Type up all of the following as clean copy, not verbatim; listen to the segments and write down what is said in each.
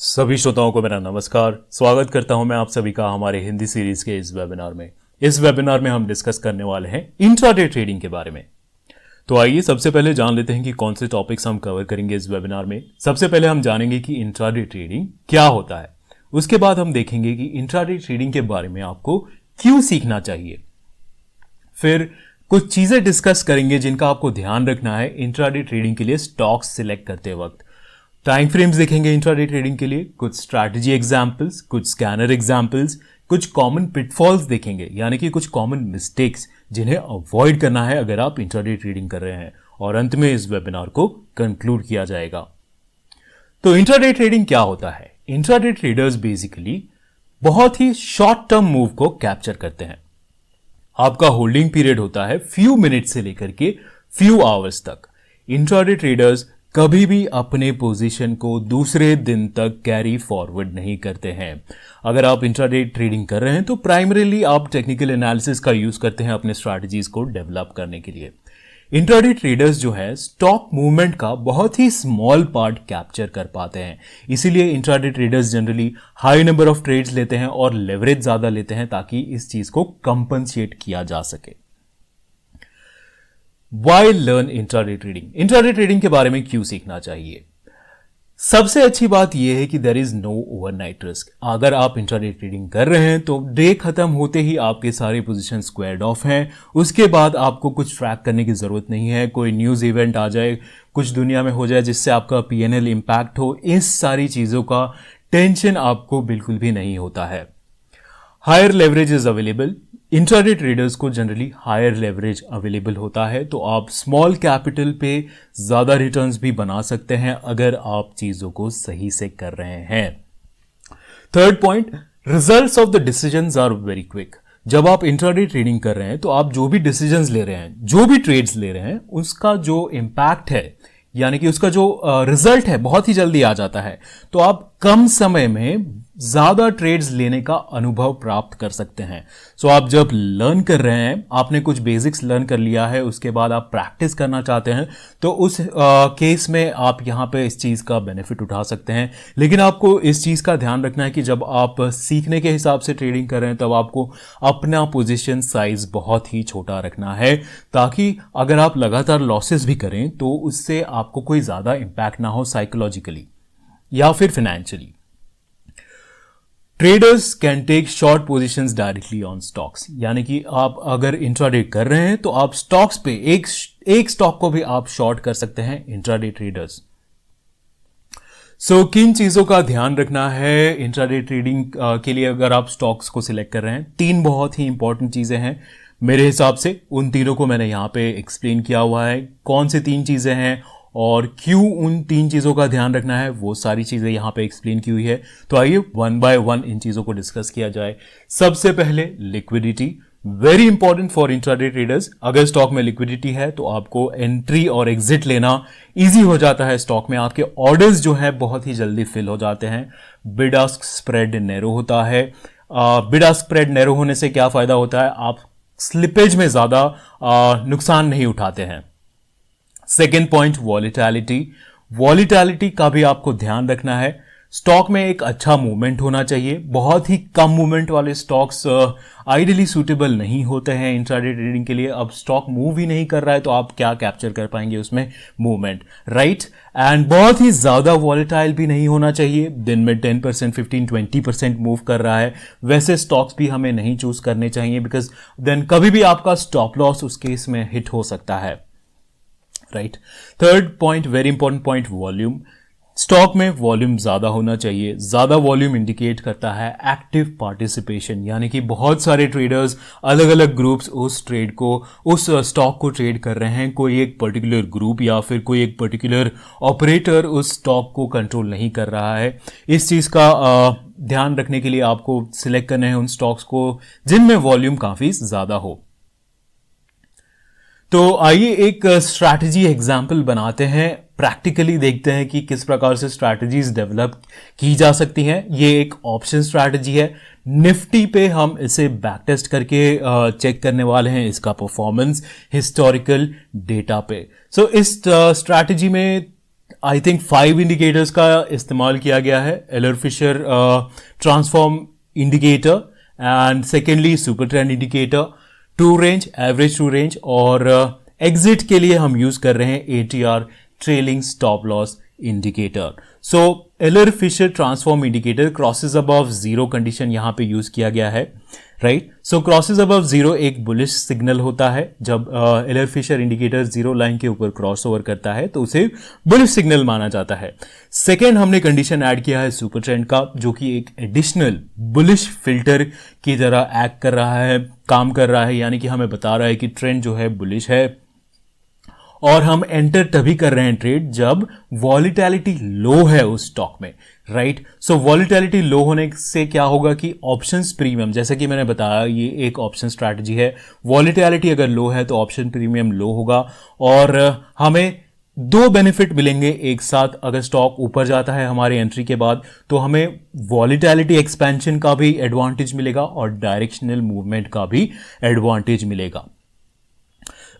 सभी श्रोताओं को मेरा नमस्कार। स्वागत करता हूं मैं आप सभी का हमारे हिंदी सीरीज के इस वेबिनार में। इस वेबिनार में हम डिस्कस करने वाले हैं इंट्राडे ट्रेडिंग के बारे में। तो आइए सबसे पहले जान लेते हैं कि कौन से टॉपिक्स हम कवर करेंगे इस वेबिनार में। सबसे पहले हम जानेंगे कि इंट्राडे ट्रेडिंग क्या होता है। उसके बाद हम देखेंगे कि इंट्राडे ट्रेडिंग के बारे में आपको क्यों सीखना चाहिए। फिर कुछ चीजें डिस्कस करेंगे जिनका आपको ध्यान रखना है इंट्राडे ट्रेडिंग के लिए स्टॉक्स सिलेक्ट करते वक्त। टाइम फ्रेम्स देखेंगे इंट्राडे ट्रेडिंग के लिए, कुछ स्ट्रैटेजी एग्जांपल्स, कुछ स्कैनर एग्जांपल्स, कुछ कॉमन पिटफॉल्स देखेंगे, यानी कि कुछ कॉमन मिस्टेक्स जिन्हें अवॉइड करना है अगर आप इंट्राडे ट्रेडिंग कर रहे हैं। और अंत में इस वेबिनार को कंक्लूड किया जाएगा। तो इंट्राडे ट्रेडिंग क्या होता है? इंट्राडे ट्रेडर्स बेसिकली बहुत ही शॉर्ट टर्म मूव को कैप्चर करते हैं। आपका होल्डिंग पीरियड होता है फ्यू मिनट से लेकर के फ्यू आवर्स तक। इंट्राडे ट्रेडर्स कभी भी अपने पोजीशन को दूसरे दिन तक कैरी फॉरवर्ड नहीं करते हैं। अगर आप इंट्राडे ट्रेडिंग कर रहे हैं तो प्राइमरीली आप टेक्निकल एनालिसिस का यूज करते हैं अपने स्ट्रैटेजीज को डेवलप करने के लिए। इंट्राडे ट्रेडर्स जो है स्टॉक मूवमेंट का बहुत ही स्मॉल पार्ट कैप्चर कर पाते हैं। इसीलिए intraday traders generally high number of trades लेते हैं और लेवरेज ज्यादा लेते हैं ताकि इस चीज को कंपनसेट किया जा सके। Why learn intraday trading? Intraday trading के बारे में क्यों सीखना चाहिए? सबसे अच्छी बात यह है कि there is no overnight risk. अगर आप इंट्राडे ट्रेडिंग कर रहे हैं तो डे खत्म होते ही आपके सारे पोजीशन स्क्वायर्ड ऑफ हैं। उसके बाद आपको कुछ ट्रैक करने की जरूरत नहीं है। कोई न्यूज इवेंट आ जाए, कुछ दुनिया में हो जाए जिससे आपका पीएनएल इंपैक्ट हो, इस सारी चीजों का टेंशन आपको बिल्कुल भी नहीं होता है। Higher leverage is available. Intraday traders को जनरली हायर लेवरेज अवेलेबल होता है, तो आप स्मॉल कैपिटल पे ज्यादा रिटर्न्स भी बना सकते हैं अगर आप चीजों को सही से कर रहे हैं। Third point, results of the decisions are very quick. जब आप इंट्राडे ट्रेडिंग कर रहे हैं तो आप जो भी डिसीजंस ले रहे हैं, जो भी ट्रेड्स ले रहे हैं, उसका जो इंपैक्ट है यानी कि उसका जो रिजल्ट है बहुत ही जल्दी आ जाता है। तो आप कम समय में ज्यादा ट्रेड्स लेने का अनुभव प्राप्त कर सकते हैं। सो आप जब लर्न कर रहे हैं, आपने कुछ बेसिक्स लर्न कर लिया है, उसके बाद आप प्रैक्टिस करना चाहते हैं, तो उस केस में आप यहां पे इस चीज का बेनिफिट उठा सकते हैं। लेकिन आपको इस चीज का ध्यान रखना है कि जब आप सीखने के हिसाब से ट्रेडिंग कर रहे हैं तब आपको अपना पोजीशन साइज बहुत ही छोटा रखना है, ताकि अगर आप लगातार लॉसेस भी करें तो उससे आपको कोई ज्यादा इंपैक्ट ना हो साइकोलॉजिकली या फिर financially. Traders can take short positions directly on stocks, यानी कि आप अगर इंट्राडे कर रहे हैं तो आप स्टॉक्स पे एक स्टॉक को भी आप शॉर्ट कर सकते हैं इंट्राडे ट्रेडर्स। सो किन चीजों का ध्यान रखना है इंट्राडे ट्रेडिंग के लिए अगर आप स्टॉक्स को सिलेक्ट कर रहे हैं? तीन बहुत ही इंपॉर्टेंट चीजें हैं मेरे हिसाब से। उन तीनों को मैंने यहां पे एक्सप्लेन किया हुआ है। कौन सी तीन चीजें हैं और क्यों उन तीन चीजों का ध्यान रखना है, वो सारी चीजें यहां पे एक्सप्लेन की हुई है। तो आइए वन बाय वन इन चीजों को डिस्कस किया जाए। सबसे पहले liquidity, very important for intraday traders. अगर स्टॉक में लिक्विडिटी है तो आपको एंट्री और एग्जिट लेना इजी हो जाता है। स्टॉक में आपके ऑर्डर्स जो है बहुत ही जल्दी फिल हो जाते हैं। बिड आस्क स्प्रेड नैरो होता है। बिड आस्क स्प्रेड नैरो होने से क्या फायदा होता है? आप स्लिपेज में ज्यादा नुकसान नहीं उठाते हैं। Second point, volatility. वॉलिटैलिटी का भी आपको ध्यान रखना है। स्टॉक में एक अच्छा मूवमेंट होना चाहिए। बहुत ही कम मूवमेंट वाले स्टॉक्स आइडियली सूटेबल नहीं होते हैं इंट्राडे ट्रेडिंग के लिए। अब स्टॉक मूव ही नहीं कर रहा है तो आप क्या कैप्चर कर पाएंगे उसमें मूवमेंट, राइट? एंड बहुत ही ज्यादा वॉलेटाइल भी नहीं होना चाहिए। दिन में 10%, 15, 20% मूव कर रहा है, वैसे स्टॉक्स भी हमें नहीं चूज करने चाहिए, बिकॉज देन कभी भी आपका स्टॉप लॉस उस केस में हिट हो सकता है, right? Third point, very important point, volume. Stock में वॉल्यूम ज्यादा होना चाहिए। ज्यादा वॉल्यूम इंडिकेट करता है एक्टिव पार्टिसिपेशन, यानी कि बहुत सारे ट्रेडर्स, अलग अलग ग्रुप्स उस ट्रेड को, उस स्टॉक को ट्रेड कर रहे हैं। कोई एक पर्टिकुलर ग्रुप या फिर कोई एक पर्टिकुलर ऑपरेटर उस स्टॉक को कंट्रोल नहीं कर रहा है। इस चीज का ध्यान रखने के लिए आपको सिलेक्ट करने हैं उन स्टॉक्स को जिनमें वॉल्यूम काफी ज्यादा हो। तो आइए एक स्ट्रैटेजी एग्जाम्पल बनाते हैं, प्रैक्टिकली देखते हैं कि किस प्रकार से स्ट्रैटेजीज डेवलप की जा सकती हैं। ये एक ऑप्शन स्ट्रैटेजी है। निफ्टी पे हम इसे बैक टेस्ट करके चेक करने वाले हैं इसका परफॉर्मेंस हिस्टोरिकल डेटा पे। सो इस स्ट्रैटेजी में आई थिंक 5 इंडिकेटर्स का इस्तेमाल किया गया है, Ehlers Fisher transform indicator and secondly super trend indicator, true range, average true range, और एग्जिट के लिए हम यूज कर रहे हैं ATR trailing stop loss indicator. So एलर Fisher transform indicator crosses above zero condition यहां पे यूज किया गया है, right. So crosses above zero एक बुलिश सिग्नल होता है. जब Ehlers Fisher indicator zero line के ऊपर क्रॉस ओवर करता है तो उसे बुलिश सिग्नल माना जाता है. सेकेंड हमने कंडीशन ऐड किया है सुपर ट्रेंड का, जो कि एक एडिशनल बुलिश फिल्टर की तरह एक्ट कर रहा है, काम कर रहा है, यानी कि हमें बता रहा है कि ट्रेंड जो है बुलिश है. और हम एंटर तभी कर रहे हैं ट्रेड जब वॉलिटिलिटी लो है उस स्टॉक में, राइट. सो वॉलिटिलिटी लो होने से क्या होगा कि ऑप्शंस प्रीमियम, जैसे कि मैंने बताया ये एक ऑप्शन स्ट्रैटेजी है, वॉलिटिलिटी अगर लो है तो ऑप्शन प्रीमियम लो होगा और हमें दो बेनिफिट मिलेंगे एक साथ. अगर स्टॉक ऊपर जाता है हमारी एंट्री के बाद तो हमें वॉलिटिलिटी एक्सपेंशन का भी एडवांटेज मिलेगा और डायरेक्शनल मूवमेंट का भी एडवांटेज मिलेगा.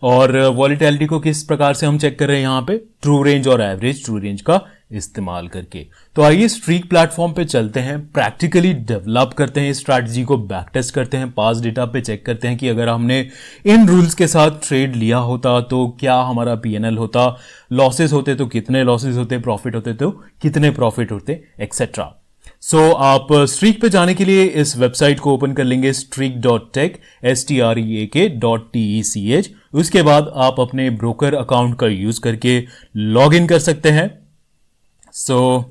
और वॉलिटिलिटी को किस प्रकार से हम चेक कर रहे हैं यहां पे, ट्रू रेंज और एवरेज ट्रू रेंज का इस्तेमाल करके. तो आइए स्ट्रीक प्लेटफॉर्म पे चलते हैं, प्रैक्टिकली डेवलप करते हैं इस स्ट्रैटेजी को, बैक टेस्ट करते हैं, पास डेटा पे चेक करते हैं कि अगर हमने इन रूल्स के साथ ट्रेड लिया होता तो क्या हमारा पीएनएल होता, लॉसेस होते तो कितने लॉसेस होते, प्रॉफिट होते तो कितने प्रॉफिट होते, एक्सेट्रा. सो आप स्ट्रीक पे जाने के लिए इस वेबसाइट को ओपन कर लेंगे, streak.tech, streak.tech. उसके बाद आप अपने ब्रोकर अकाउंट का यूज करके लॉग इन कर सकते हैं. सो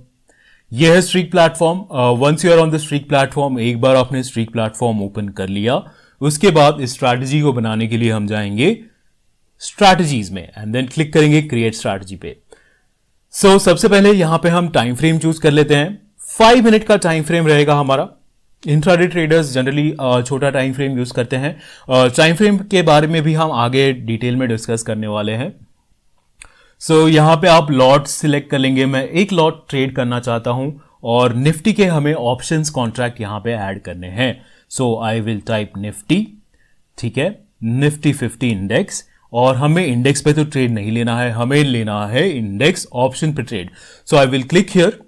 यह है Streak platform. Once you are on the Streak platform, एक बार आपने स्ट्रीक प्लेटफॉर्म ओपन कर लिया, उसके बाद इस स्ट्रैटेजी को बनाने के लिए हम जाएंगे स्ट्रैटेजीज में एंड देन क्लिक करेंगे क्रिएट स्ट्रैटेजी पे. सो सबसे पहले यहां पे हम टाइम फ्रेम चूज कर लेते हैं. 5 मिनट का टाइम फ्रेम रहेगा हमारा. इंट्राडे ट्रेडर्स जनरली छोटा टाइम फ्रेम यूज करते हैं. टाइम फ्रेम के बारे में भी हम आगे डिटेल में डिस्कस करने वाले हैं. सो यहां पे आप लॉट सिलेक्ट कर लेंगे. मैं एक लॉट ट्रेड करना चाहता हूं और निफ्टी के हमें ऑप्शंस कॉन्ट्रैक्ट यहां पे ऐड करने हैं. सो आई विल टाइप निफ्टी, ठीक है, निफ्टी 50 इंडेक्स. और हमें इंडेक्स पे तो ट्रेड नहीं लेना है, हमें लेना है इंडेक्स ऑप्शन पे trade. So I will click here.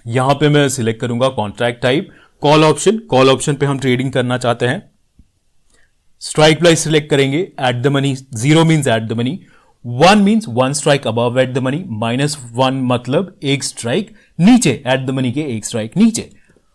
यहां पे मैं सिलेक्ट करूंगा contract type call option. Call option पे हम ट्रेडिंग करना चाहते हैं. स्ट्राइक प्राइस सिलेक्ट करेंगे. At the money, 0 means at the money, 1 means 1 strike above at the money, -1 मतलब एक स्ट्राइक नीचे, एट द मनी के एक स्ट्राइक नीचे.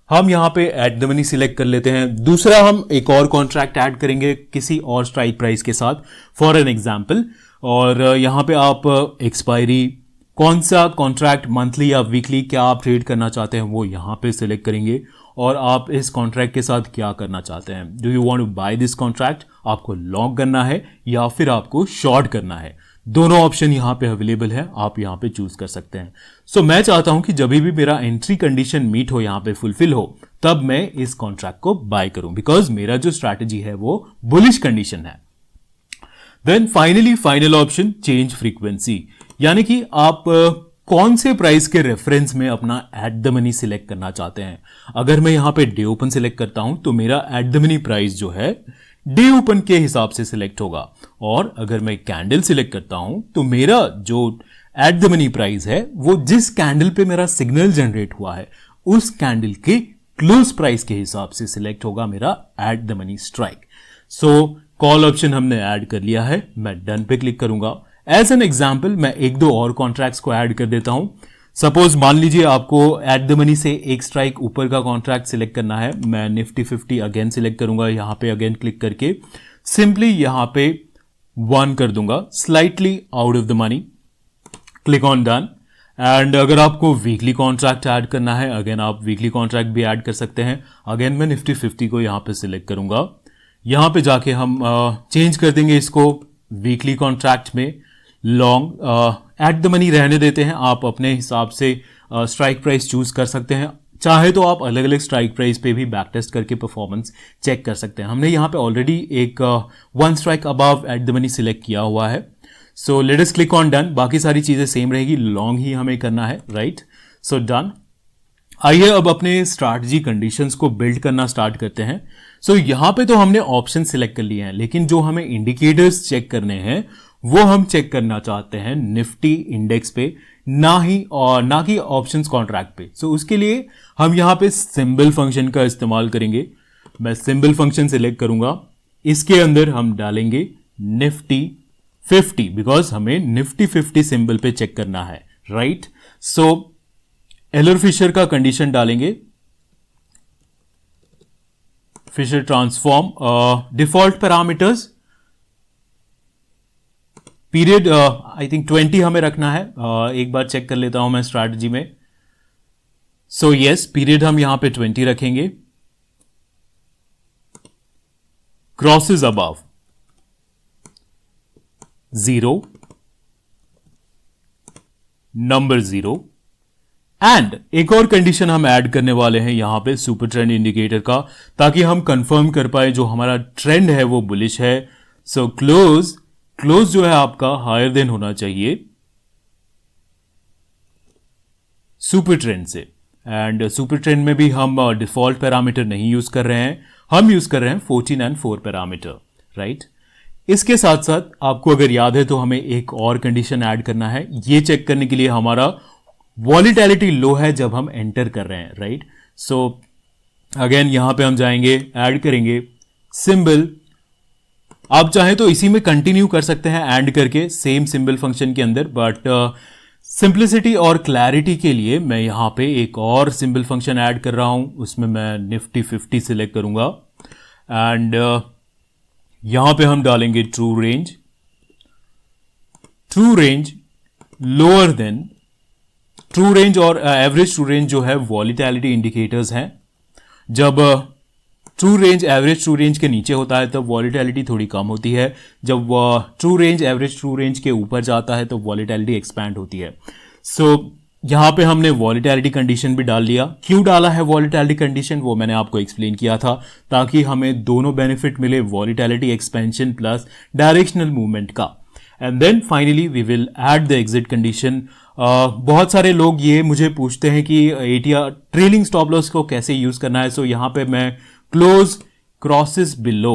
हम यहां पे एट द मनी सिलेक्ट कर लेते हैं. दूसरा हम एक और कॉन्ट्रैक्ट ऐड करेंगे किसी और स्ट्राइक प्राइस के साथ, फॉर एन एग्जाम्पल. और यहां पे आप एक्सपायरी, कौन सा कॉन्ट्रैक्ट, मंथली या वीकली, क्या आप ट्रेड करना चाहते हैं वो यहां पे सिलेक्ट करेंगे. और आप इस कॉन्ट्रैक्ट के साथ क्या करना चाहते हैं. Do you want to buy this contract, आपको लॉन्ग करना है या फिर आपको शॉर्ट करना है. दोनों ऑप्शन यहां पे अवेलेबल है, आप यहां पे चूज कर सकते हैं. सो मैं चाहता हूं कि जब भी मेरा एंट्री कंडीशन मीट हो, यहां पे फुलफिल हो, तब मैं इस कॉन्ट्रैक्ट को बाय करूं, बिकॉज मेरा जो स्ट्रैटेजी है वो बुलिश कंडीशन है. Then finally final option change frequency, यानी कि आप कौन से प्राइस के रेफरेंस में अपना एट द मनी सिलेक्ट करना चाहते हैं. अगर मैं यहां पे डे ओपन सिलेक्ट करता हूं तो मेरा एट द मनी प्राइस जो है डे ओपन के हिसाब से सिलेक्ट होगा. और अगर मैं कैंडल सिलेक्ट करता हूं तो मेरा जो एट द मनी प्राइस है वो जिस कैंडल पे मेरा सिग्नल जनरेट हुआ है उस कैंडल के क्लोज प्राइस के हिसाब से सिलेक्ट होगा मेरा at the money strike. So call option हमने ऐड कर लिया है. मैं डन पे क्लिक करूंगा. एज एन एग्जाम्पल मैं एक दो और कॉन्ट्रैक्ट्स को ऐड कर देता हूं. सपोज मान लीजिए आपको एट द मनी से एक स्ट्राइक ऊपर का कॉन्ट्रैक्ट सिलेक्ट करना है. मैं निफ्टी 50 अगेन सिलेक्ट करूंगा. यहां पे अगेन क्लिक करके सिंपली यहां पे 1 कर दूंगा, slightly out of the money, click on done. And अगर आपको वीकली कॉन्ट्रैक्ट ऐड करना है, अगेन आप वीकली कॉन्ट्रैक्ट भी ऐड कर सकते हैं. अगेन मैं निफ्टी 50 को यहां पे सिलेक्ट करूंगा. यहां पे जाके हम चेंज कर देंगे इसको वीकली कॉन्ट्रैक्ट में. लॉन्ग एट द मनी रहने देते हैं. आप अपने हिसाब से स्ट्राइक प्राइस चूज कर सकते हैं. चाहे तो आप अलग अलग स्ट्राइक प्राइस पे भी बैक टेस्ट करके परफॉर्मेंस चेक कर सकते हैं. हमने यहाँ पे ऑलरेडी एक 1 strike above at the money select किया हुआ है. सो let us click on done. बाकी सारी चीजें सेम रहेगी, लॉन्ग ही हमें करना है, राइट. So done. आइए अब अपने स्ट्रैटेजी कंडीशंस को बिल्ड करना स्टार्ट करते हैं. सो यहां पे तो हमने ऑप्शन सिलेक्ट कर लिए हैं, लेकिन जो हमें इंडिकेटर्स चेक करने हैं वो हम चेक करना चाहते हैं निफ्टी इंडेक्स पे. ना कि ऑप्शंस कॉन्ट्रैक्ट पे। सो उसके लिए हम यहां पे सिंबल फंक्शन का इस्तेमाल करेंगे। मैं सिंबल फंक्शन सिलेक्ट करूंगा, इसके अंदर हम डालेंगे निफ्टी 50 बिकॉज हमें निफ्टी 50 सिंबल पे चेक करना है, राइट। सो एलर फिशर का कंडीशन डालेंगे, Fisher transform, default parameters period I think 20 हमें रखना है। एक बार चेक कर लेता हूं मैं स्ट्रैटेजी में। सो यस, पीरियड हम यहां पे 20 रखेंगे। क्रॉसेस अबव 0, नंबर 0 एंड एक और कंडीशन हम ऐड करने वाले हैं यहां पे सुपर ट्रेंड इंडिकेटर का, ताकि हम कंफर्म कर पाए जो हमारा ट्रेंड है वो बुलिश है। सो क्लोज जो है आपका हायर देन होना चाहिए सुपर ट्रेंड से। एंड सुपर ट्रेंड में भी हम डिफॉल्ट पैरामीटर नहीं यूज कर रहे हैं, हम यूज कर रहे हैं 14 and 4 पैरामीटर, राइट। इसके साथ साथ आपको अगर याद है तो हमें एक और कंडीशन ऐड करना है, ये चेक करने के लिए हमारा वॉलिटिलिटी लो है जब हम एंटर कर रहे हैं, राइट। सो अगेन यहां पे हम जाएंगे, ऐड करेंगे सिंबल। आप चाहें तो इसी में कंटिन्यू कर सकते हैं ऐड करके सेम सिंबल फंक्शन के अंदर, बट सिंप्लिसिटी और क्लैरिटी के लिए मैं यहां पे एक और सिंबल फंक्शन ऐड कर रहा हूं, उसमें मैं निफ्टी 50 सिलेक्ट करूंगा एंड यहां पे हम डालेंगे true range lower than true range और एवरेज ट्रू रेंज जो है वॉलिटिलिटी इंडिकेटर्स हैं। जब true range average true range के नीचे होता है तब वॉलिटिलिटी थोड़ी कम होती है, जब true range average true range के ऊपर जाता है तो वॉलिटिलिटी एक्सपैंड होती है। सो यहां पे हमने वॉलिटिलिटी कंडीशन भी डाल लिया। क्यों डाला है वॉलिटिलिटी कंडीशन वो मैंने आपको एक्सप्लेन किया था, ताकि हमें दोनों बेनिफिट मिले, volatility expansion plus directional movement का। And then finally we will add the exit condition. बहुत सारे लोग ये मुझे पूछते हैं कि एटीआर ट्रेलिंग स्टॉप लॉस को कैसे यूज करना है। सो यहां पे मैं close crosses below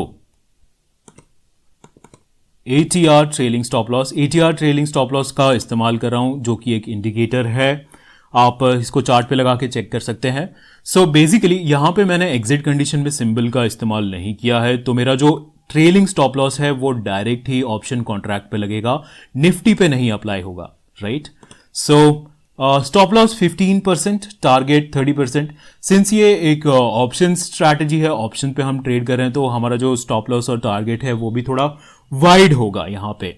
ATR trailing stop loss, ATR trailing stop loss का इस्तेमाल कर रहा हूं, जो कि एक इंडिकेटर है। आप इसको चार्ट पे लगा के चेक कर सकते हैं। सो बेसिकली यहां पे मैंने एग्जिट कंडीशन में सिंबल का इस्तेमाल नहीं किया है, तो मेरा जो ट्रेलिंग स्टॉप लॉस है वो डायरेक्ट ही ऑप्शन कॉन्ट्रैक्ट पे लगेगा, निफ्टी पे नहीं अप्लाई होगा, right. So stop loss 15%, target 30%। Since ये एक ऑप्शन स्ट्रैटेजी है, ऑप्शन पे हम ट्रेड कर रहे हैं, तो हमारा जो स्टॉप लॉस और टारगेट है वो भी थोड़ा वाइड होगा यहाँ पे,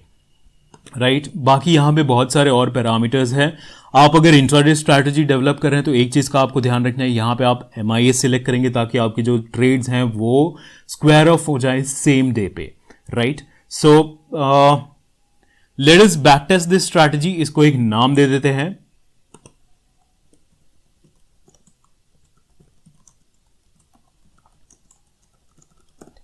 राइट। बाकी यहाँ पे बहुत सारे और पैरामीटर्स हैं। आप अगर इंट्राडे स्ट्रैटेजी डेवलप कर रहे हैं तो एक चीज का आपको ध्यान रखना है, यहाँ पे आप MIS सिलेक्ट करेंगे ताकि आपकी जो ट्रेड्स हैं वो स्क्वायर ऑफ हो जाए सेम डे पे, right. So let us back test this strategy. इसको एक नाम दे देते हैं,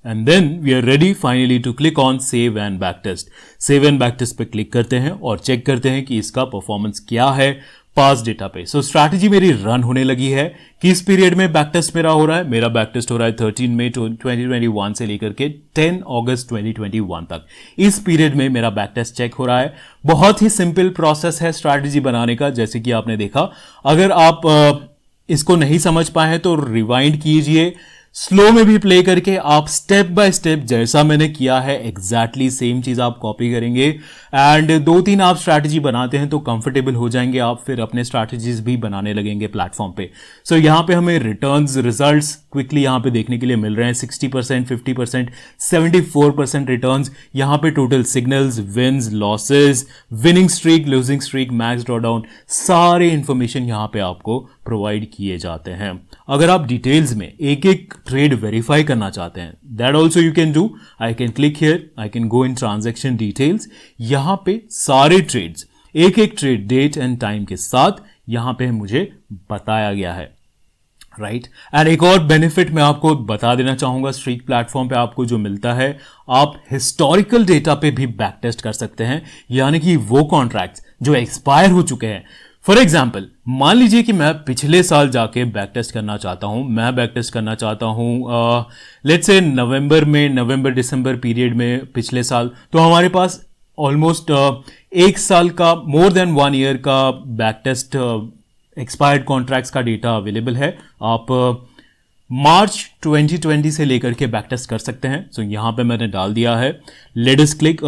and then we are ready finally to click on save and backtest। save and backtest पे क्लिक करते हैं और चेक करते हैं कि इसका परफॉर्मेंस क्या है पास डेटा पे। सो स्ट्रैटेजी मेरी रन होने लगी है। किस पीरियड में बैकटेस्ट मेरा हो रहा है? मेरा बैकटेस्ट हो रहा है 13 मई 2021 से लेकर के 10 अगस्त 2021 तक। इस पीरियड में मेरा बैकटेस्ट चेक हो रहा है। बहुत ही सिंपल प्रोसेस है स्ट्रैटेजी बनाने का, जैसे कि आपने देखा। अगर आप इसको नहीं समझ पाए हैं तो रिवाइंड कीजिए, स्लो में भी प्ले करके आप स्टेप बाय स्टेप जैसा मैंने किया है एग्जैक्टली सेम चीज आप कॉपी करेंगे एंड 2-3 आप स्ट्रैटेजी बनाते हैं तो कंफर्टेबल हो जाएंगे आप, फिर अपने स्ट्रैटेजीज भी बनाने लगेंगे प्लेटफॉर्म पे। सो यहां पे हमें रिटर्न्स रिजल्ट्स क्विकली यहां पे देखने के लिए मिल रहे हैं। 60%, 50%, 74% रिटर्न्स। यहां पे total signals, wins, losses, winning streak, losing streak, max drawdown, सारे इंफॉर्मेशन यहां पे आपको प्रोवाइड किए जाते हैं। अगर आप डिटेल्स में एक एक ट्रेड वेरीफाई करना चाहते हैं, that also you can do. I can click here, I can go in transaction details. यहां पे सारे ट्रेड्स एक एक ट्रेड डेट एंड टाइम के साथ यहां पे मुझे बताया गया है, राइट। एंड एक और बेनिफिट मैं आपको बता देना चाहूंगा, स्ट्रीक प्लेटफॉर्म पे आपको जो मिलता है, आप हिस्टोरिकल डेटा पे भी बैक टेस्ट कर सकते हैं, यानी कि वो कॉन्ट्रैक्ट्स जो एक्सपायर हो चुके हैं। फॉर एग्जाम्पल, मान लीजिए कि मैं पिछले साल जाके बैक टेस्ट करना चाहता हूं, मैं बैक टेस्ट करना चाहता हूं let's say November December period में पिछले साल, तो हमारे पास ऑलमोस्ट 1 साल का, मोर देन 1 ईयर का बैक टेस्ट एक्सपायर्ड कॉन्ट्रैक्ट्स का डेटा अवेलेबल है। आप मार्च 2020 से लेकर के बैक टेस्ट कर सकते हैं। सो यहाँ पे मैंने डाल दिया है, लेट अस क्लिक।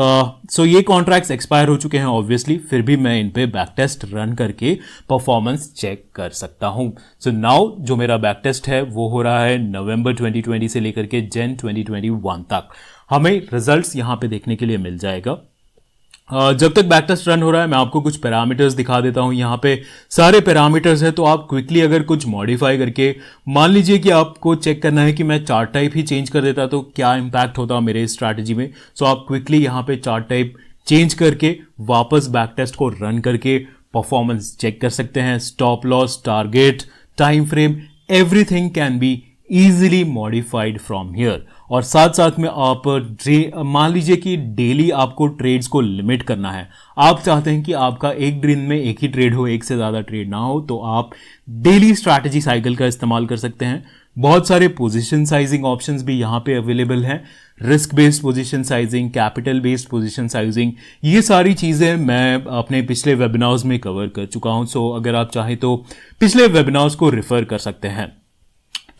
सो ये कॉन्ट्रैक्ट्स एक्सपायर हो चुके हैं ऑब्वियसली, फिर भी मैं इन पे बैक टेस्ट रन करके परफॉर्मेंस चेक कर सकता हूँ। सो नाउ जो मेरा बैक टेस्ट है वो हो रहा है नवंबर 2020 से लेकर के जन 2021 तक। हमें रिजल्ट्स यहाँ पे देखने के लिए मिल जाएगा। जब तक बैक टेस्ट रन हो रहा है मैं आपको कुछ पैरामीटर्स दिखा देता हूं। यहाँ पे सारे पैरामीटर्स हैं, तो आप क्विकली अगर कुछ मॉडिफाई करके, मान लीजिए कि आपको चेक करना है कि मैं चार्ट टाइप ही चेंज कर देता तो क्या इंपैक्ट होता मेरे स्ट्रैटेजी में। सो आप क्विकली यहाँ पे चार्ट टाइप चेंज करके वापस बैक टेस्ट को रन करके परफॉर्मेंस चेक कर सकते हैं। Stop loss, target, time frame, everything can be easily modified from here. और साथ साथ में आप मान लीजिए कि डेली आपको ट्रेड्स को लिमिट करना है, आप चाहते हैं कि आपका एक दिन में एक ही ट्रेड हो, एक से ज़्यादा ट्रेड ना हो, तो आप डेली स्ट्रैटेजी साइकिल का इस्तेमाल कर सकते हैं। बहुत सारे पोजीशन साइजिंग ऑप्शंस भी यहाँ पे अवेलेबल हैं, risk based position sizing, capital based position sizing, ये सारी चीज़ें मैं अपने पिछले वेबिनार्स में कवर कर चुका हूँ। सो अगर आप चाहें तो पिछले वेबिनार्स को रेफर कर सकते हैं।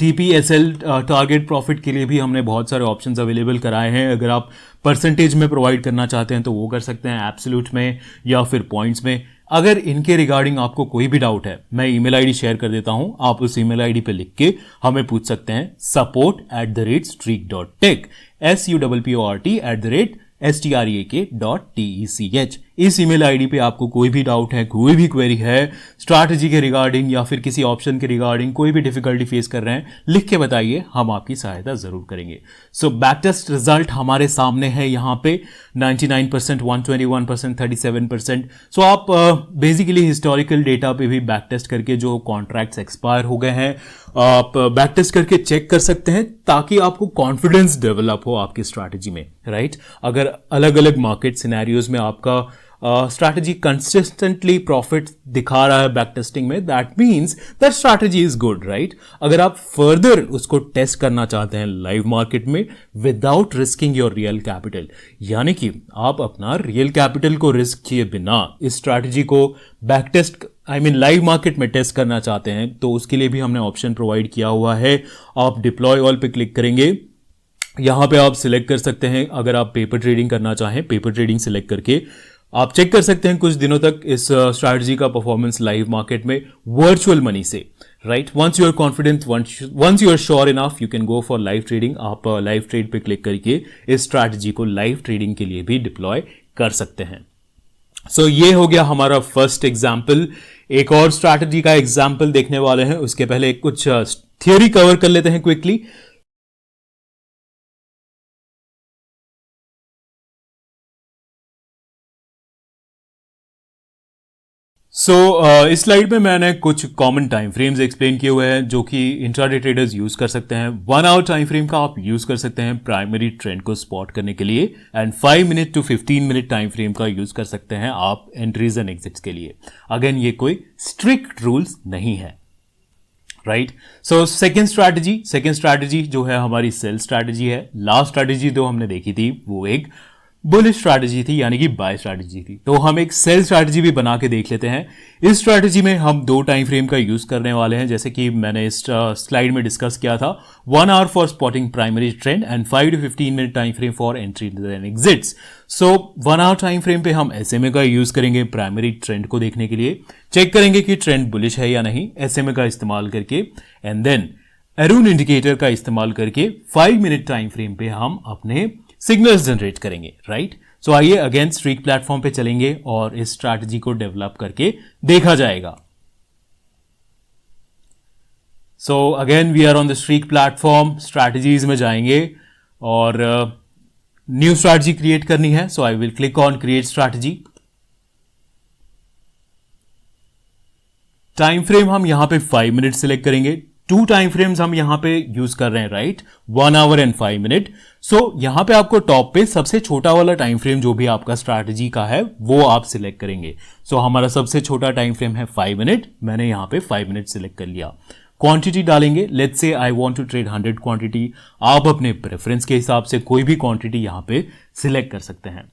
TPSL टारगेट प्रॉफिट के लिए भी हमने बहुत सारे ऑप्शंस अवेलेबल कराए हैं। अगर आप परसेंटेज में प्रोवाइड करना चाहते हैं तो वो कर सकते हैं, एब्सोल्यूट में या फिर पॉइंट्स में। अगर इनके रिगार्डिंग आपको कोई भी डाउट है, मैं ईमेल आईडी शेयर कर देता हूं, आप उस ईमेल आईडी पे लिख के हमें पूछ सकते हैं, support@streak.tech, support@streak.tech। इस ईमेल आईडी पे आपको कोई भी डाउट है, कोई भी क्वेरी है स्ट्रैटेजी के रिगार्डिंग या फिर किसी ऑप्शन के रिगार्डिंग, कोई भी डिफिकल्टी फेस कर रहे हैं, लिख के बताइए, हम आपकी सहायता जरूर करेंगे। सो बैक टेस्ट रिजल्ट हमारे सामने है यहाँ पे 99%, 121%, 37%। सो आप बेसिकली हिस्टोरिकल डेटा पे भी बैक टेस्ट करके जो कॉन्ट्रैक्ट्स एक्सपायर हो गए हैं आप बैक टेस्ट करके चेक कर सकते हैं, ताकि आपको कॉन्फिडेंस डेवलप हो आपकी स्ट्रैटेजी में, राइट। अगर अलग अलग मार्केट सिनेरियोज में आपका स्ट्रैटेजी कंसिस्टेंटली प्रॉफिट दिखा रहा है बैक टेस्टिंग में, that means that strategy is good, right. अगर आप फर्दर उसको टेस्ट करना चाहते हैं लाइव मार्केट में without risking your real capital, यानी कि आप अपना रियल कैपिटल को रिस्क किए बिना इस स्ट्रैटेजी को बैक टेस्ट लाइव मार्केट में टेस्ट करना चाहते हैं, तो उसके लिए भी हमने ऑप्शन प्रोवाइड किया हुआ है। आप डिप्लॉय ऑल पे क्लिक करेंगे, यहां पे आप सिलेक्ट कर सकते हैं। अगर आप पेपर ट्रेडिंग करना चाहें, पेपर ट्रेडिंग सिलेक्ट करके आप चेक कर सकते हैं कुछ दिनों तक इस स्ट्रैटेजी का परफॉर्मेंस लाइव मार्केट में वर्चुअल मनी से, right. Once you are confident, once you are sure enough, you can go for live trading. आप लाइव ट्रेड पे क्लिक करके इस स्ट्रैटेजी को लाइव ट्रेडिंग के लिए भी डिप्लॉय कर सकते हैं। सो ये हो गया हमारा फर्स्ट एग्जाम्पल। एक और स्ट्रैटेजी का एग्जाम्पल देखने वाले हैं, उसके पहले कुछ थियोरी कवर कर लेते हैं क्विकली। इस स्लाइड में मैंने कुछ कॉमन टाइम फ्रेम्स एक्सप्लेन किए हुए हैं जो कि इंट्राडे ट्रेडर्स यूज कर सकते हैं। 1 आवर टाइम फ्रेम का आप यूज कर सकते हैं प्राइमरी ट्रेंड को स्पॉट करने के लिए, and 5 minute to 15 minute time frame का यूज कर सकते हैं आप एंट्रीज एंड एग्जिट्स के लिए। अगेन ये कोई स्ट्रिक्ट रूल्स नहीं है, राइट। सो सेकेंड स्ट्रैटेजी जो है हमारी सेल स्ट्रैटेजी है। लास्ट स्ट्रैटेजी जो हमने देखी थी वो एक बुलिश स्ट्रैटेजी थी, यानी कि बाय स्ट्रैटेजी थी। तो हम एक सेल स्ट्रैटेजी भी बना के देख लेते हैं। इस स्ट्रैटेजी में हम 2 टाइम फ्रेम का यूज करने वाले हैं, जैसे कि मैंने इस स्लाइड में डिस्कस किया था। 1 hour for spotting primary trend and 5 to 15 minute time frame for entry and exits. So 1 hour time frame पे हम SMA का यूज करेंगे प्राइमरी ट्रेंड को देखने के लिए, चेक करेंगे कि ट्रेंड बुलिश है या नहीं, SMA का इस्तेमाल करके, एंड देन अरुण इंडिकेटर का इस्तेमाल करके 5 मिनट टाइम फ्रेम पे हम अपने सिग्नल्स जनरेट करेंगे, राइट। सो आइए अगेन स्ट्रीक प्लेटफॉर्म पे चलेंगे और इस स्ट्रैटेजी को डेवलप करके देखा जाएगा। So again we are on the Streak platform, strategies में जाएंगे और न्यू स्ट्रैटेजी क्रिएट करनी है। So I will click on create strategy. Time frame हम यहां पे 5 मिनट सिलेक्ट करेंगे। 2 टाइम फ्रेम्स हम यहां पे यूज कर रहे हैं, राइट, 1 आवर एंड 5 मिनट। सो यहां पे आपको टॉप पे सबसे छोटा वाला टाइम फ्रेम जो भी आपका स्ट्रैटेजी का है वो आप सिलेक्ट करेंगे। सो हमारा सबसे छोटा टाइम फ्रेम है 5 मिनट, मैंने यहां पे 5 मिनट सिलेक्ट कर लिया। क्वांटिटी डालेंगे, let's say I want to trade 100 quantity. आप अपने प्रेफरेंस के हिसाब से कोई भी क्वांटिटी यहां पे सिलेक्ट कर सकते हैं।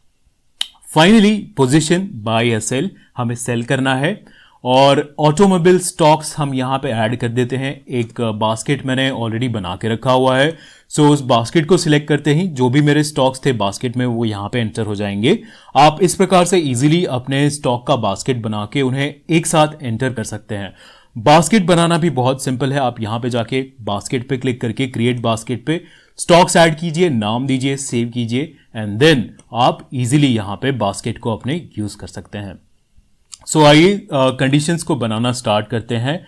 फाइनली पोजीशन बाय या सेल, हमें सेल करना है। और ऑटोमोबाइल स्टॉक्स हम यहां पे ऐड कर देते हैं। एक बास्केट मैंने ऑलरेडी बना के रखा हुआ है, सो उस बास्केट को सिलेक्ट करते ही जो भी मेरे स्टॉक्स थे बास्केट में वो यहां पे एंटर हो जाएंगे। आप इस प्रकार से इजीली अपने स्टॉक का बास्केट बना के उन्हें एक साथ एंटर कर सकते हैं। बास्केट बनाना भी बहुत सिंपल है। आप यहां पे जाके बास्केट पे क्लिक करके क्रिएट बास्केट पे स्टॉक्स ऐड कीजिए, नाम दीजिए, सेव कीजिए एंड देन आप इजीली यहां पे बास्केट को अपने यूज कर सकते हैं। सो आइए कंडीशंस को बनाना स्टार्ट करते हैं।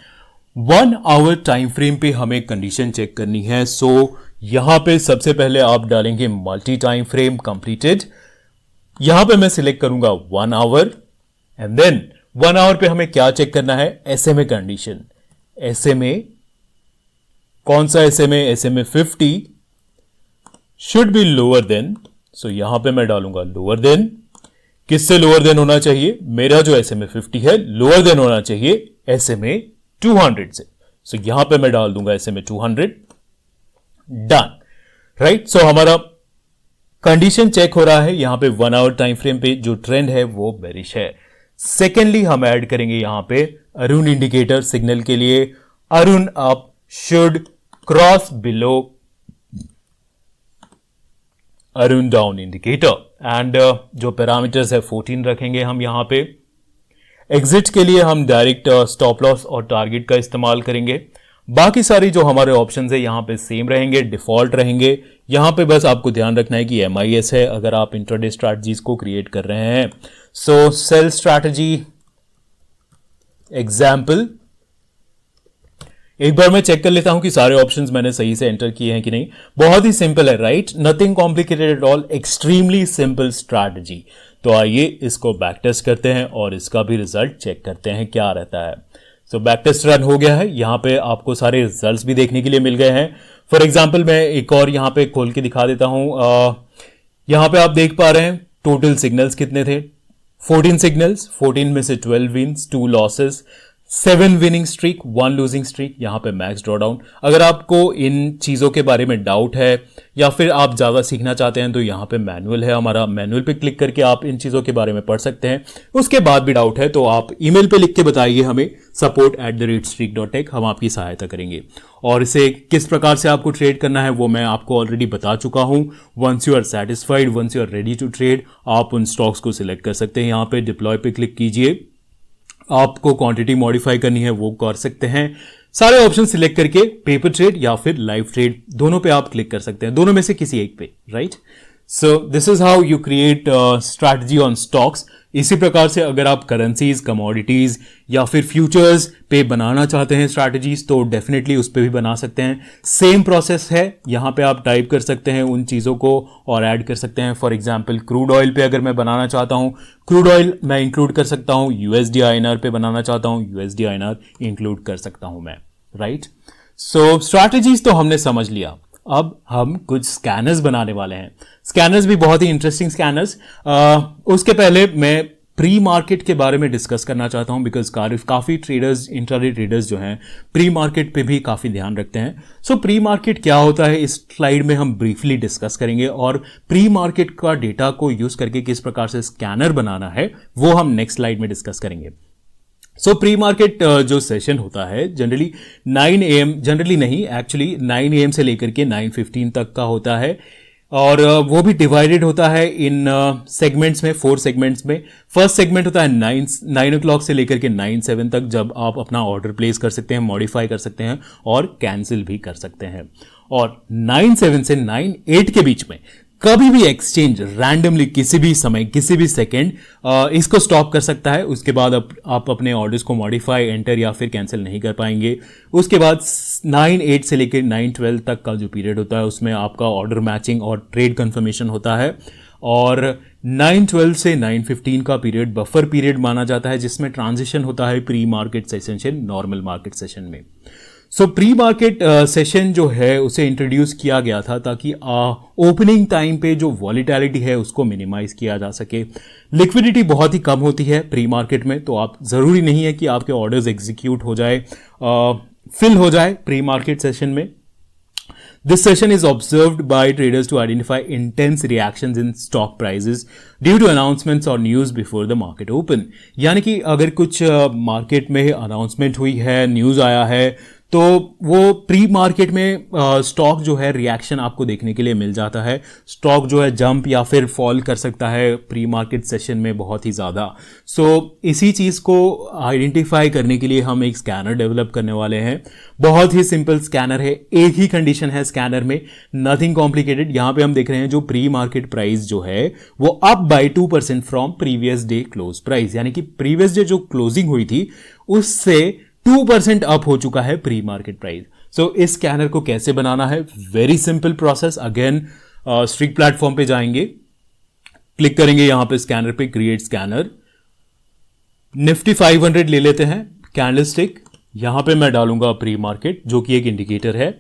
1 आवर टाइम फ्रेम पे हमें कंडीशन चेक करनी है। सो यहां पे सबसे पहले आप डालेंगे मल्टी टाइम फ्रेम कंप्लीटेड। यहां पे मैं सिलेक्ट करूंगा 1 आवर एंड देन 1 आवर पे हमें क्या चेक करना है, एसएमए कंडीशन। एसएमए कौन सा SMA, SMA 50 should be lower than. So यहां पे मैं डालूंगा लोअर देन। किससे लोअर देन होना चाहिए, मेरा जो एसएमए 50 है लोअर देन होना चाहिए एसएमए 200 से। सो यहां पे मैं डाल दूंगा एसएमए 200। Done, right. सो हमारा कंडीशन चेक हो रहा है। यहां पे 1 आवर टाइम फ्रेम पे जो ट्रेंड है वो बेरिश है। सेकेंडली हम ऐड करेंगे यहां पे अरुण इंडिकेटर सिग्नल के लिए। Arun up should cross below Arun down indicator and जो पैरामीटर्स है 14 रखेंगे हम यहां पे। एग्जिट के लिए हम डायरेक्ट स्टॉप लॉस और टारगेट का इस्तेमाल करेंगे। बाकी सारी जो हमारे ऑप्शंस है यहां पे सेम रहेंगे, डिफॉल्ट रहेंगे। यहां पे बस आपको ध्यान रखना है कि एमआईएस है अगर आप इंट्राडे स्ट्रैटेजीज को क्रिएट कर रहे हैं। सो सेल स्ट्रैटेजी एग्जाम्पल, एक बार मैं चेक कर लेता हूं कि सारे ऑप्शंस मैंने सही से एंटर किए हैं कि नहीं। बहुत ही सिंपल है, right, nothing complicated at all, extremely simple strategy. तो आइए इसको बैक टेस्ट करते हैं और इसका भी रिजल्ट चेक करते हैं क्या रहता है। सो बैक टेस्ट रन हो गया है। यहां पे आपको सारे रिजल्ट्स भी देखने के लिए मिल गए हैं। फॉर एग्जाम्पल मैं एक और यहां पे खोल के दिखा देता हूं। यहां पे आप देख पा रहे हैं टोटल सिग्नल्स कितने थे, 14 सिग्नल्स, 14 में से 12 wins, 2 losses, 7 winning streak, 1 losing streak, यहां पे मैक्स ड्रॉडाउन। अगर आपको इन चीजों के बारे में डाउट है या फिर आप ज्यादा सीखना चाहते हैं तो यहां पे मैनुअल है हमारा, मैनुअल पे क्लिक करके आप इन चीजों के बारे में पढ़ सकते हैं। उसके बाद भी डाउट है तो आप ईमेल पे लिख के बताइए हमें support@streak.tech, हम आपकी सहायता करेंगे। और इसे किस प्रकार से आपको ट्रेड करना है वो मैं आपको ऑलरेडी बता चुका हूं। Once you are satisfied, once you are ready to trade, आप उन स्टॉक्स को सिलेक्ट कर सकते हैं। यहां पे डिप्लॉय पे क्लिक कीजिए, आपको क्वांटिटी मॉडिफाई करनी है वो कर सकते हैं। सारे ऑप्शन सिलेक्ट करके पेपर ट्रेड या फिर लाइव ट्रेड दोनों पे आप क्लिक कर सकते हैं, दोनों में से किसी एक पे, right. So this is how you create strategy on stocks. इसी प्रकार से अगर आप करेंसीज, कमोडिटीज या फिर फ्यूचर्स पे बनाना चाहते हैं स्ट्रैटेजीज तो डेफिनेटली उस पे भी बना सकते हैं। सेम प्रोसेस है, यहां पे आप टाइप कर सकते हैं उन चीजों को और ऐड कर सकते हैं। फॉर एग्जांपल क्रूड ऑयल पे अगर मैं बनाना चाहता हूं, क्रूड ऑयल मैं इंक्लूड कर सकता हूं। यूएसडी आईएनआर पे बनाना चाहता हूं, यूएसडी आईएनआर इंक्लूड कर सकता हूं मैं, राइट। सो स्ट्रैटेजीज तो हमने समझ लिया, अब हम कुछ स्कैनर्स बनाने वाले हैं। स्कैनर्स भी बहुत ही इंटरेस्टिंग स्कैनर्स। उसके पहले मैं प्री मार्केट के बारे में डिस्कस करना चाहता हूं बिकॉज काफी ट्रेडर्स, इंट्राडे ट्रेडर्स जो हैं प्री मार्केट पे भी काफी ध्यान रखते हैं। सो प्री मार्केट क्या होता है इस स्लाइड में हम ब्रीफली डिस्कस करेंगे और प्री मार्केट का डेटा को यूज करके किस प्रकार से स्कैनर बनाना है वो हम नेक्स्ट स्लाइड में डिस्कस करेंगे। सो प्री मार्केट जो सेशन होता है जनरली 9 AM, जनरली नहीं एक्चुअली 9 AM से लेकर के 9:15 तक का होता है और वो भी डिवाइडेड होता है इन सेगमेंट्स में, 4 सेगमेंट्स में। फर्स्ट सेगमेंट होता है 9 o'clock से लेकर के 9:07 तक, जब आप अपना ऑर्डर प्लेस कर सकते हैं, मॉडिफाई कर सकते हैं और कैंसिल भी कर सकते हैं। और 9:07 से 9:08 के बीच में कभी भी एक्सचेंज रैंडमली किसी भी समय, किसी भी सेकेंड इसको स्टॉप कर सकता है। उसके बाद आप अपने ऑर्डर्स को मॉडिफाई, एंटर या फिर कैंसिल नहीं कर पाएंगे। उसके बाद 9:08 से लेकर 9:12 तक का जो पीरियड होता है उसमें आपका ऑर्डर मैचिंग और ट्रेड कंफर्मेशन होता है। और 9:12 से 9:15 का पीरियड बफर पीरियड माना जाता है जिसमें ट्रांजिशन होता है प्री मार्केट सेशन से नॉर्मल मार्केट सेशन में। सो प्री मार्केट सेशन जो है उसे इंट्रोड्यूस किया गया था ताकि ओपनिंग टाइम पे जो वॉलीटैलिटी है उसको मिनिमाइज किया जा सके। लिक्विडिटी बहुत ही कम होती है प्री मार्केट में, तो आप जरूरी नहीं है कि आपके ऑर्डर्स एग्जीक्यूट हो जाए, फिल हो जाए प्री मार्केट सेशन में। This session is observed by traders to identify intense reactions in stock prices due to announcements or news before the market open. यानी कि अगर कुछ मार्केट में अनाउंसमेंट हुई है, न्यूज आया है, तो वो प्री मार्केट में स्टॉक जो है रिएक्शन आपको देखने के लिए मिल जाता है. स्टॉक जो है जंप या फिर फॉल कर सकता है प्री मार्केट सेशन में बहुत ही ज़्यादा. सो इसी चीज़ को आइडेंटिफाई करने के लिए हम एक स्कैनर डेवलप करने वाले हैं. बहुत ही सिंपल स्कैनर है, एक ही कंडीशन है स्कैनर में, नथिंग कॉम्प्लिकेटेड. यहाँ पे हम देख रहे हैं जो प्री मार्केट प्राइस जो है वो up by 2% from previous day close price, यानी कि प्रीवियस डे जो क्लोजिंग हुई थी उससे 2% अप हो चुका है प्री मार्केट प्राइस. सो इस स्कैनर को कैसे बनाना है, very simple process. Again Streak platform पे जाएंगे, क्लिक करेंगे यहां पे स्कैनर पे, क्रिएट स्कैनर. निफ्टी 500 ले लेते हैं कैंडलस्टिक. यहां पे मैं डालूंगा प्री मार्केट जो कि एक इंडिकेटर है.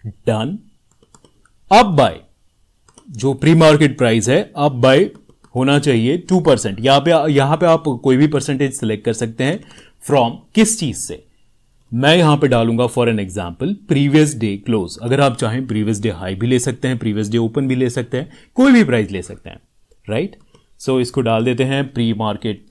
डन. अप बाय जो प्री मार्केट प्राइस है अप बाय होना चाहिए 2%. यहां पे आप कोई भी परसेंटेज सिलेक्ट कर सकते हैं. फ्रॉम किस चीज से, मैं यहां पे डालूंगा for an example previous day close. अगर आप चाहें प्रीवियस डे हाई भी ले सकते हैं, प्रीवियस डे ओपन भी ले सकते हैं, कोई भी प्राइस ले सकते हैं, राइट. सो इसको डाल देते हैं pre market.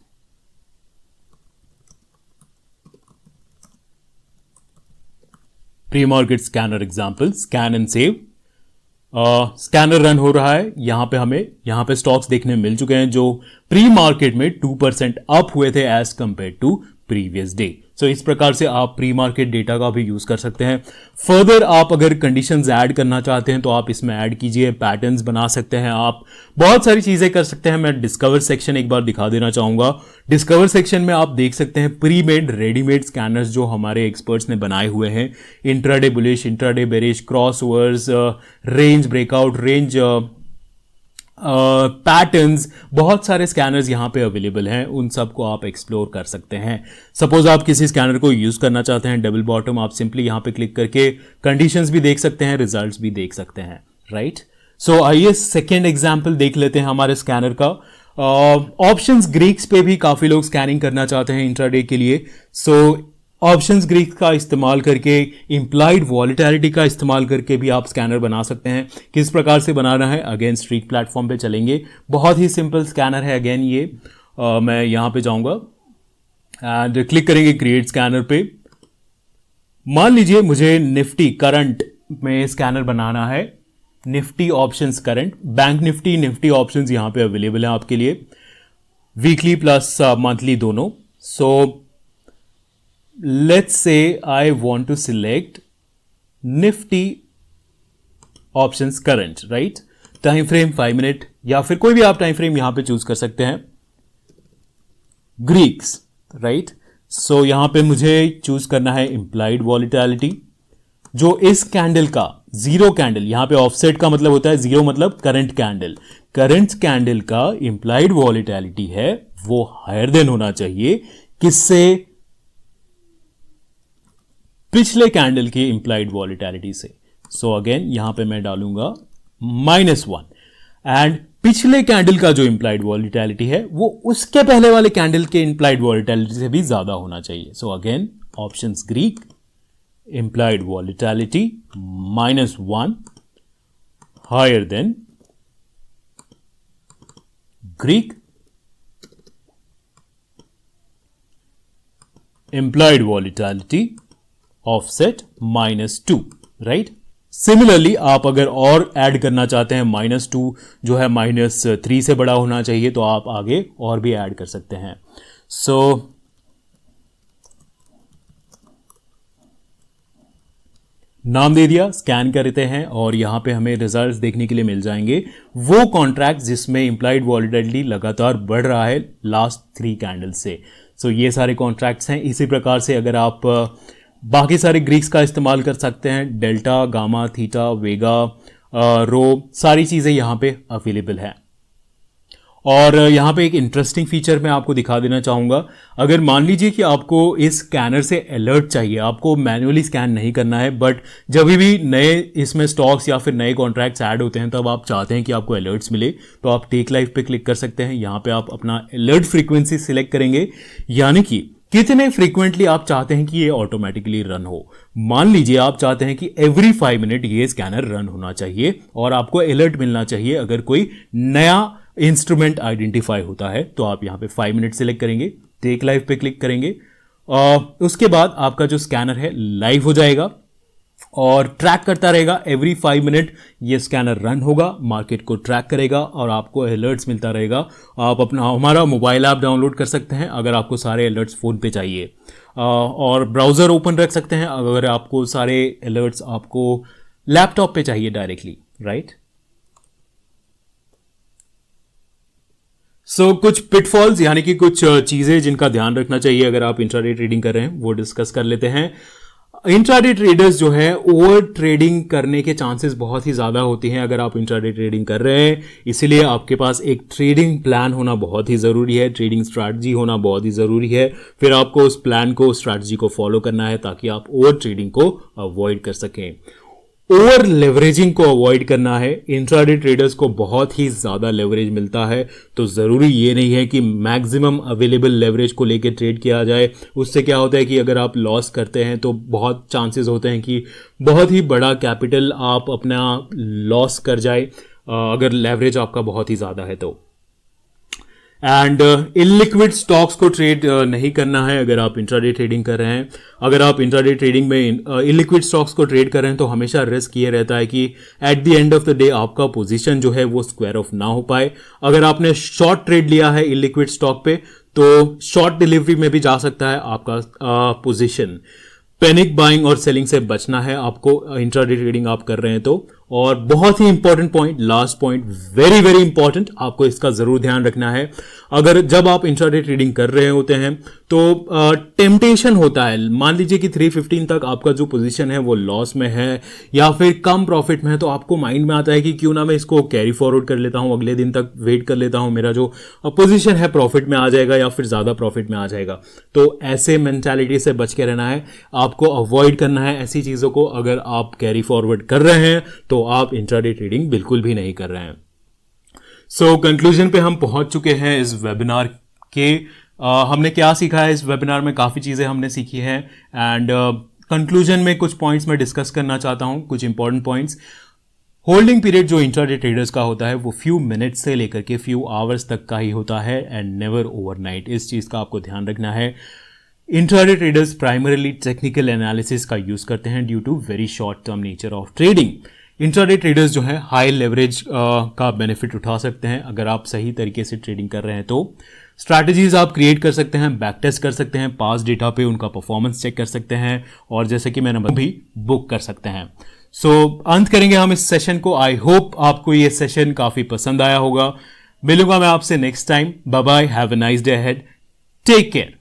Pre market scanner example, scan and save. Scanner run हो रहा है. हमें यहां पे स्टॉक्स देखने मिल चुके हैं जो प्री मार्केट में 2% अप हुए थे as compared to previous day. So इस प्रकार से आप प्री मार्केट डेटा का भी यूज कर सकते हैं. फर्दर आप अगर कंडीशंस ऐड करना चाहते हैं तो आप इसमें ऐड कीजिए, पैटर्न्स बना सकते हैं, आप बहुत सारी चीजें कर सकते हैं. मैं डिस्कवर सेक्शन एक बार दिखा देना चाहूंगा. डिस्कवर सेक्शन में आप देख सकते हैं प्री मेड रेडीमेड स्कैनर्स जो हमारे एक्सपर्ट्स ने बनाए हुए हैं. Intraday bullish, intraday bearish, cross overs, range breakout, range patterns, बहुत सारे स्कैनर्स यहां पे अवेलेबल हैं. उन सबको आप एक्सप्लोर कर सकते हैं. सपोज आप किसी स्कैनर को यूज करना चाहते हैं डबल बॉटम, आप सिंपली यहां पे क्लिक करके कंडीशंस भी देख सकते हैं, रिजल्ट्स भी देख सकते हैं, राइट. सो आइए सेकेंड एग्जांपल देख लेते हैं हमारे स्कैनर का. ऑप्शंस ग्रीक्स पे भी काफी लोग स्कैनिंग करना चाहते हैं इंट्राडे के लिए. सो ऑप्शंस ग्रीक का इस्तेमाल करके, इंप्लाइड वॉलेटिलिटी का इस्तेमाल करके भी आप स्कैनर बना सकते हैं. किस प्रकार से बनाना है, अगेन स्ट्रीट प्लेटफॉर्म पे चलेंगे. बहुत ही सिंपल स्कैनर है. अगेन ये मैं यहां पे जाऊंगा एंड क्लिक करेंगे क्रिएट स्कैनर पे. मान लीजिए मुझे निफ्टी करंट में स्कैनर बनाना है. Nifty options current, bank Nifty, Nifty options यहां पे अवेलेबल है आपके लिए, वीकली प्लस मंथली दोनों. सो let's say I want to select Nifty options current, right? Time frame 5 minute या फिर कोई भी आप टाइम फ्रेम यहां पे चूज कर सकते हैं. Greeks, right. सो यहां पे मुझे चूज करना है इंप्लाइड वॉलेटिलिटी, जो इस कैंडल का जीरो कैंडल, यहां पे ऑफसेट का मतलब होता है जीरो, मतलब करंट कैंडल. करंट कैंडल का इंप्लाइड वॉलेटिलिटी है वो हायर देन होना चाहिए. किससे? पिछले कैंडल की इंप्लाइड वॉलेटिलिटी से. सो अगेन यहां पे मैं डालूंगा -1 एंड पिछले कैंडल का जो इंप्लाइड वॉलेटिलिटी है वो उसके पहले वाले कैंडल के इंप्लाइड वॉलेटिलिटी से भी ज्यादा होना चाहिए. So again options Greek, implied volatility -1 higher than Greek, implied volatility offset -2, right. Similarly आप अगर और ऐड करना चाहते हैं, -2 जो है -3 से बड़ा होना चाहिए, तो आप आगे और भी ऐड कर सकते हैं. सो नाम दे दिया, स्कैन करते हैं और यहां पे हमें रिजल्ट्स देखने के लिए मिल जाएंगे. वो कॉन्ट्रैक्ट जिसमें इंप्लाइड वॉलेटिलिटी लगातार बढ़ रहा है लास्ट 3 कैंडल से. सो ये सारे कॉन्ट्रैक्ट्स हैं. इसी प्रकार से अगर आप बाकी सारे ग्रीक्स का इस्तेमाल कर सकते हैं, डेल्टा, गामा, थीटा, वेगा, रो, सारी चीज़ें यहाँ पे अवेलेबल है. और यहाँ पे एक इंटरेस्टिंग फीचर मैं आपको दिखा देना चाहूँगा. अगर मान लीजिए कि आपको इस स्कैनर से अलर्ट चाहिए, आपको मैन्युअली स्कैन नहीं करना है, बट जब भी नए इसमें स्टॉक्स या फिर नए कॉन्ट्रैक्ट्स ऐड होते हैं तब आप चाहते हैं कि आपको अलर्ट्स मिले, तो आप टेक लाइव पे क्लिक कर सकते हैं. यहाँ पे आप अपना अलर्ट फ्रीक्वेंसी सिलेक्ट करेंगे, यानी कि कितने फ्रीक्वेंटली आप चाहते हैं कि ये ऑटोमेटिकली रन हो. मान लीजिए आप चाहते हैं कि एवरी 5 मिनट ये स्कैनर रन होना चाहिए और आपको अलर्ट मिलना चाहिए अगर कोई नया इंस्ट्रूमेंट आइडेंटिफाई होता है, तो आप यहां पे 5 मिनट सेलेक्ट करेंगे, टेक लाइव पे क्लिक करेंगे। उसके बाद आपका जो स्कैनर है लाइव हो जाएगा और ट्रैक करता रहेगा। एवरी 5 मिनट ये स्कैनर रन होगा, मार्केट को ट्रैक करेगा और आपको अलर्ट्स मिलता रहेगा। आप अपना हमारा मोबाइल ऐप डाउनलोड कर सकते हैं अगर आपको सारे अलर्ट्स फ़ोन पे चाहिए, और ब्राउज़र ओपन रख सकते हैं अगर आपको सारे अलर्ट्स आपको लैपटॉप पे चाहिए डायरेक्टली, राइट। कुछ पिटफॉल्स यानी कि कुछ चीज़ें जिनका ध्यान रखना चाहिए अगर आप इंट्राडे ट्रेडिंग कर रहे हैं वो डिस्कस कर लेते हैं। इंट्राडे ट्रेडर्स जो है ओवर ट्रेडिंग करने के चांसेस बहुत ही ज़्यादा होती हैं अगर आप इंट्राडे ट्रेडिंग कर रहे हैं, इसीलिए आपके पास एक ट्रेडिंग प्लान होना बहुत ही ज़रूरी है, ट्रेडिंग स्ट्रैटेजी होना बहुत ही ज़रूरी है। फिर आपको उस प्लान को, स्ट्रैटेजी को फॉलो करना है ताकि आप ओवर ट्रेडिंग को अवॉइड कर सकें। ओवर लेवरेजिंग को अवॉइड करना है। इंट्राडे ट्रेडर्स को बहुत ही ज़्यादा लेवरेज मिलता है, तो ज़रूरी ये नहीं है कि मैक्सिमम अवेलेबल लेवरेज को लेकर ट्रेड किया जाए। उससे क्या होता है कि अगर आप लॉस करते हैं तो बहुत चांसेस होते हैं कि बहुत ही बड़ा कैपिटल आप अपना लॉस कर जाए अगर लेवरेज आपका बहुत ही ज़्यादा है तो। एंड इलिक्विड स्टॉक्स को ट्रेड नहीं करना है अगर आप इंट्राडे ट्रेडिंग कर रहे हैं। अगर आप इंट्राडे ट्रेडिंग में इलिक्विड स्टॉक्स को ट्रेड कर रहे हैं तो हमेशा रिस्क ये रहता है कि at the end of the day आपका पोजीशन जो है वो स्क्वायर ऑफ ना हो पाए। अगर आपने शॉर्ट ट्रेड लिया है इलिक्विड स्टॉक पे तो शॉर्ट डिलीवरी में भी जा सकता है आपका पोजीशन। पैनिक बाइंग और सेलिंग से बचना है आपको इंट्राडे ट्रेडिंग आप कर रहे हैं तो। और बहुत ही important point, last point, very very important, आपको इसका जरूर ध्यान रखना है। अगर जब आप इंट्राडे ट्रेडिंग कर रहे होते हैं तो टेम्पटेशन होता है, मान लीजिए कि 315 तक आपका जो पोजीशन है वो लॉस में है या फिर कम प्रॉफिट में है, तो आपको माइंड में आता है कि क्यों ना मैं इसको कैरी फॉरवर्ड कर लेता हूं, अगले दिन तक वेट कर लेता हूं, मेरा जो पोजीशन है प्रॉफिट में आ जाएगा या फिर ज्यादा प्रॉफिट में आ जाएगा। तो ऐसे मेंटालिटी से बच के रहना है, आपको अवॉइड करना है ऐसी चीजों को। अगर आप कैरी फॉरवर्ड कर रहे हैं तो आप इंट्राडे ट्रेडिंग बिल्कुल भी नहीं कर रहे हैं। कंक्लूजन पे हम पहुंच चुके हैं इस वेबिनार के। हमने क्या सीखा है इस वेबिनार में, काफ़ी चीज़ें हमने सीखी हैं एंड कंक्लूजन में कुछ पॉइंट्स मैं डिस्कस करना चाहता हूं, कुछ इंपॉर्टेंट पॉइंट्स। होल्डिंग पीरियड जो इंट्राडे ट्रेडर्स का होता है वो फ्यू मिनट्स से लेकर के फ्यू आवर्स तक का ही होता है एंड नेवर ओवरनाइट। इस चीज़ का आपको ध्यान रखना है। Intraday traders primarily technical analysis का यूज़ करते हैं due to very short term nature of trading. Intraday traders जो है हाई लेवरेज का बेनिफिट उठा सकते हैं अगर आप सही तरीके से ट्रेडिंग कर रहे हैं तो। स्ट्रैटेजीज आप क्रिएट कर सकते हैं, बैक टेस्ट कर सकते हैं, पास डेटा पे उनका परफॉर्मेंस चेक कर सकते हैं और जैसे कि मैंने भी बुक कर सकते हैं। अंत करेंगे हम इस सेशन को। आई होप आपको ये सेशन काफ़ी पसंद आया होगा। मिलूंगा मैं आपसे next time. Bye bye, have a nice day ahead, take care.